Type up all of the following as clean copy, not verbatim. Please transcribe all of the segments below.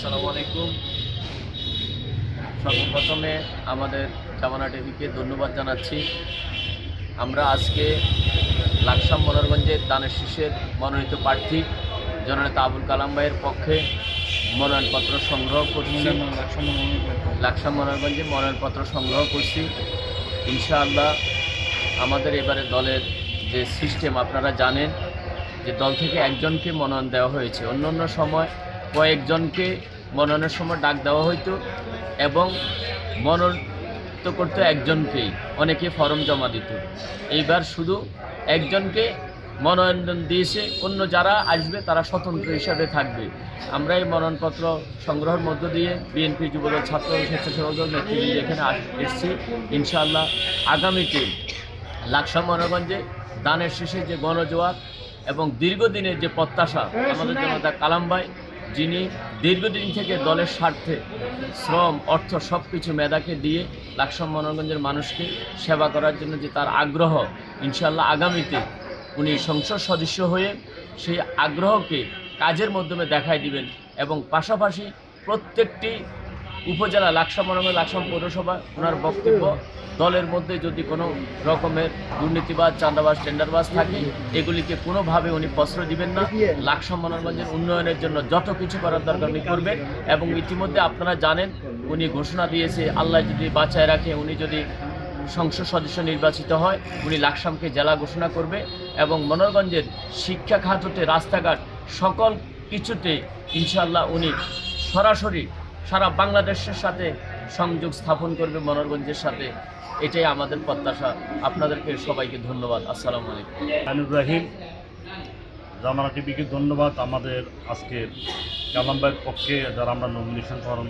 আসসালামু আলাইকুম। সর্বপ্রথমে আমাদের জামানা টিভিকে ধন্যবাদ জানাচ্ছি। আমরা আজকে লাকসাম মনোরগঞ্জের দানের শীষের মনোনীত প্রার্থী জননেতা আবুল কালাম ভাইয়ের পক্ষে মনোনয়নপত্র সংগ্রহ করছি। লাকসাম মনোরগঞ্জে মনোনয়নপত্র সংগ্রহ করছি। ইনশাআল্লাহ আমাদের এবারে দলের যে সিস্টেম আপনারা জানেন যে দল থেকে একজনকে মনোনয়ন দেওয়া হয়েছে। অন্য সময় কয়েকজনকে মনোনয়নের সময় ডাক দেওয়া হইতো এবং মনোনীত করতে একজনকেই, অনেকে ফর্ম জমা দিত। এইবার শুধু একজনকে মনোনয়ন দিয়েছে, অন্য যারা আসবে তারা স্বতন্ত্র হিসাবে থাকবে। আমরা এই মনোনয়নপত্র সংগ্রহের মধ্য দিয়ে বিএনপি যুবদল ছাত্র স্বেচ্ছাসেবক দল নেতৃবৃন্দ এখানে এসেছি। ইনশাআল্লাহ আগামীতে লাকসাম মনোরগঞ্জে দানের শীষে যে গণজোয়ার এবং দীর্ঘদিনের যে প্রত্যাশা আমাদের জনতা কালাম ভাই, যিনি দীর্ঘদিন থেকে দলের স্বার্থে শ্রম অর্থ সব কিছু মেধাকে দিয়ে লাকসাম মনোরগঞ্জের মানুষকে সেবা করার জন্য যে তার আগ্রহ, ইনশাআল্লাহ আগামীতে উনি সংসদ সদস্য হয়ে সেই আগ্রহকে কাজের মাধ্যমে দেখাই দিবেন এবং পাশাপাশি প্রত্যেকটি উপজেলা লাকসাম মনোরগঞ্জ লাকসাম পৌরসভা ওনার বক্তব্য দলের মধ্যে যদি কোনো রকমের দুর্নীতিবাজ চাঁদাবাজ টেন্ডারবাজ থাকে এগুলিকে কোনোভাবে উনি প্রশ্রয় দিবেন না। লাকসাম মনোরগঞ্জের উন্নয়নের জন্য যত কিছু করার দরকার উনি করবেন এবং ইতিমধ্যে আপনারা জানেন উনি ঘোষণা দিয়েছে আল্লাহ যদি বাঁচায় রাখে, উনি যদি সংসদ সদস্য নির্বাচিত হয় উনি লাকসামকে জেলা ঘোষণা করবে এবং মনোরগঞ্জের শিক্ষা খাত হতে রাস্তাঘাট সকল কিছুতে ইনশাআল্লাহ উনি সরাসরি সারা বাংলাদেশের সাথে সংযোগ স্থাপন করবে মনোরগঞ্জের সাথে। এটাই আমাদের প্রত্যাশা। আপনাদেরকে সবাইকে ধন্যবাদ। আসসালামু আলাইকুম। আনুর রাহিম, জামানা টিভিকে ধন্যবাদ আমাদের আজকে কালাম ভাইয়ের পক্ষে যারা আমরা নমিনেশন ফর্ম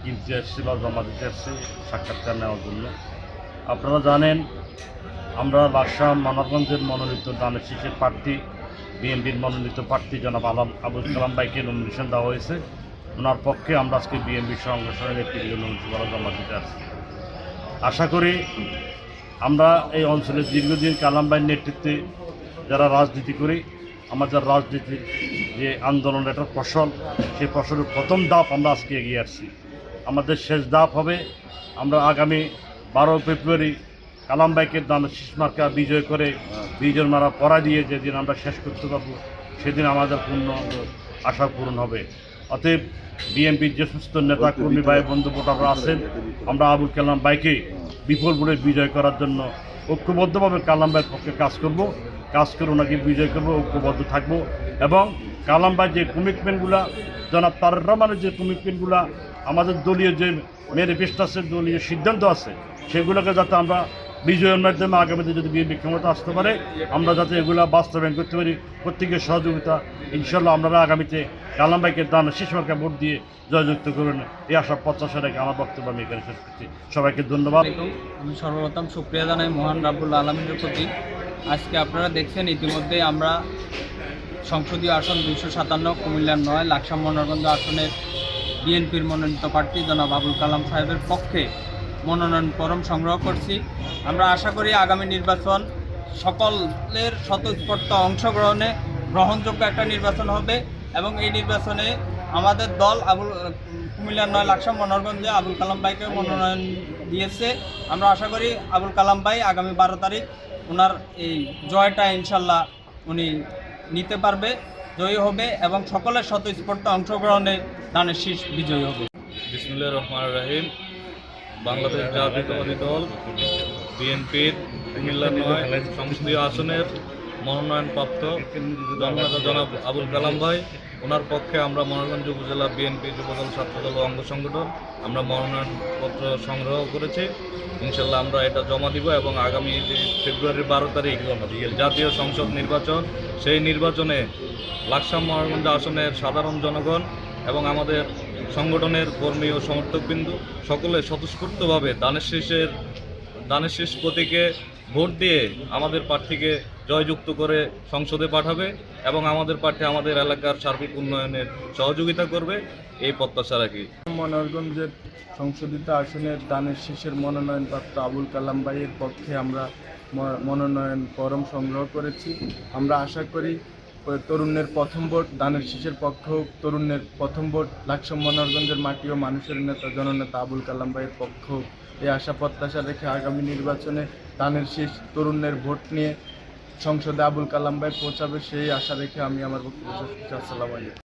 কিনতে এসেছি বা জমা দিতে এসেছি সাক্ষাৎকার নেওয়ার জন্য। আপনারা জানেন আমরা মনোরগঞ্জের মনোনীত দানের শীষের প্রার্থী, বিএনপির মনোনীত প্রার্থী জনাব আবুল কালাম ভাইকে নমিনেশন দেওয়া হয়েছে। ওনার পক্ষে আমরা আজকে বিএনপির সংগঠনের একটি নমিনেশন জমা দিতে আসছি। আশা করি আমরা এই অঞ্চলে দীর্ঘদিন কালাম ভাইয়ের নেতৃত্বে যারা রাজনীতি করি, আমাদের রাজনীতির যে আন্দোলন একটা ফসল, সেই ফসলের প্রথম ধাপ আমরা আজকে এগিয়ে আসছি। আমাদের শেষ ধাপ হবে আমরা আগামী 12 ফেব্রুয়ারি কালাম ভাইকে দানের শীষ মার্কা বিজয় করে বিজয় মারা পড়া দিয়ে যেদিন আমরা শেষ করতে পারবো সেদিন আমাদের পূর্ণ আশা পূরণ হবে। অতএব বিএনপির যে সুস্থ নেতা কর্মী ভাই বন্ধু ভোটাররা আছেন, আমরা আবুল কালাম ভাইকে বিপুল ভোটে বিজয় করার জন্য ঐক্যবদ্ধভাবে কালাম ভাইয়ের পক্ষে কাজ করে ওনাকে বিজয় করবো, ঐক্যবদ্ধ থাকবো এবং কালাম ভাই যে কমিটমেন্টগুলা জনাব তারেক রহমানের যে কমিটমেন্টগুলা আমাদের দলীয় যে ম্যানিফেস্টো আছে, দলীয় সিদ্ধান্ত আছে, সেগুলোকে যাতে আমরা বিজয়ের মাধ্যমে আগামীতে যদি বিএনপি ক্ষমতা আসতে পারে আমরা যাতে এগুলো বাস্তবায়ন করতে পারি, প্রত্যেকের সহযোগিতা ইনশাল্লাহ আপনারা আগামীতে কালাম ভাইকে দানের শীষ মার্কা ভোট দিয়ে জয়যুক্ত করবেন এই আশা প্রত্যাশা রেখে আমার বক্তব্য আমি এখানে শেষ করছি। সবাইকে ধন্যবাদ। আমি সর্বপ্রথম শুকরিয়া জানাই মহান রাব্বুল আলামিনের প্রতি। আজকে আপনারা দেখছেন ইতিমধ্যে আমরা সংসদীয় আসন 257 কুমিল্লার 9 লাকসাম মনোরগঞ্জ আসনের বিএনপির মনোনীত প্রার্থী জনাব আবুল কালাম সাহেবের পক্ষে মনোনয়ন ফরম সংগ্রহ করছি। আমরা আশা করি আগামী নির্বাচন সকলের স্বতঃস্ফূর্ত অংশগ্রহণে গ্রহণযোগ্য একটা নির্বাচন হবে এবং এই নির্বাচনে আমাদের দল কুমিল্লার 9 লাকসাম মনোরগঞ্জে আবুল কালাম ভাইকে মনোনয়ন দিয়েছে। আমরা আশা করি আবুল কালাম ভাই আগামী 12 তারিখ ওনার এই জয়টা ইনশাল্লাহ উনি নিতে পারবে, জয়ী হবে এবং সকলের স্বতঃস্ফূর্ত অংশগ্রহণে দানের শীষ বিজয়ী হবে। বিসমিল্লাহির রহমানির রহিম। বাংলাদেশ জাতীয়তাবাদী দল বিএনপির কুমিল্লা 9 সংসদীয় আসনের মনোনয়নপ্রাপ্ত জনাব আবুল কালাম ভাই, ওনার পক্ষে আমরা মনোরগঞ্জ উপজেলা বিএনপি যুবদল ছাত্রদল ও অঙ্গ সংগঠন আমরা মনোনয়নপত্র সংগ্রহ করেছি। ইনশাল্লাহ আমরা এটা জমা দিব এবং আগামী ফেব্রুয়ারির 12 তারিখ জাতীয় সংসদ নির্বাচন, সেই নির্বাচনে লাকসাম মনোরগঞ্জ আসনের সাধারণ জনগণ এবং আমাদের সংগঠনের কর্মী ও সমর্থকবৃন্দ সকলে স্বতঃস্ফূর্তভাবে দানের শীষ প্রতীকে ভোট দিয়ে আমাদের প্রার্থীকে জয়যুক্ত করে সংসদে পাঠাবে এবং আমাদের প্রার্থী আমাদের এলাকার সার্বিক উন্নয়নের সহযোগিতা করবে, এই প্রত্যাশা রাখি। মনোরগঞ্জের সংশোধিত আসনের দানের শীষের মনোনয়নপ্রাপ্ত আবুল কালাম ভাইয়ের পক্ষে আমরা মনোনয়ন ফরম সংগ্রহ করেছি। আমরা আশা করি তরুণের প্রথম ভোট দানের শীষের পক্ষ হোক, তরুণের প্রথম ভোট লাকসাম মনোহরগঞ্জের মাটি ও মানুষের নেতা জননেতা আবুল কালাম ভাইয়ের পক্ষ হোক। এই আশা প্রত্যাশা রেখে আগামী নির্বাচনে দানের শীষ তরুণের ভোট নিয়ে সংসদে আবুল কালাম ভাই পৌঁছাবে, সেই আশা রেখে আমি আমার বক্তব্য শেষ করছি। আসসালামু আলাইকুম।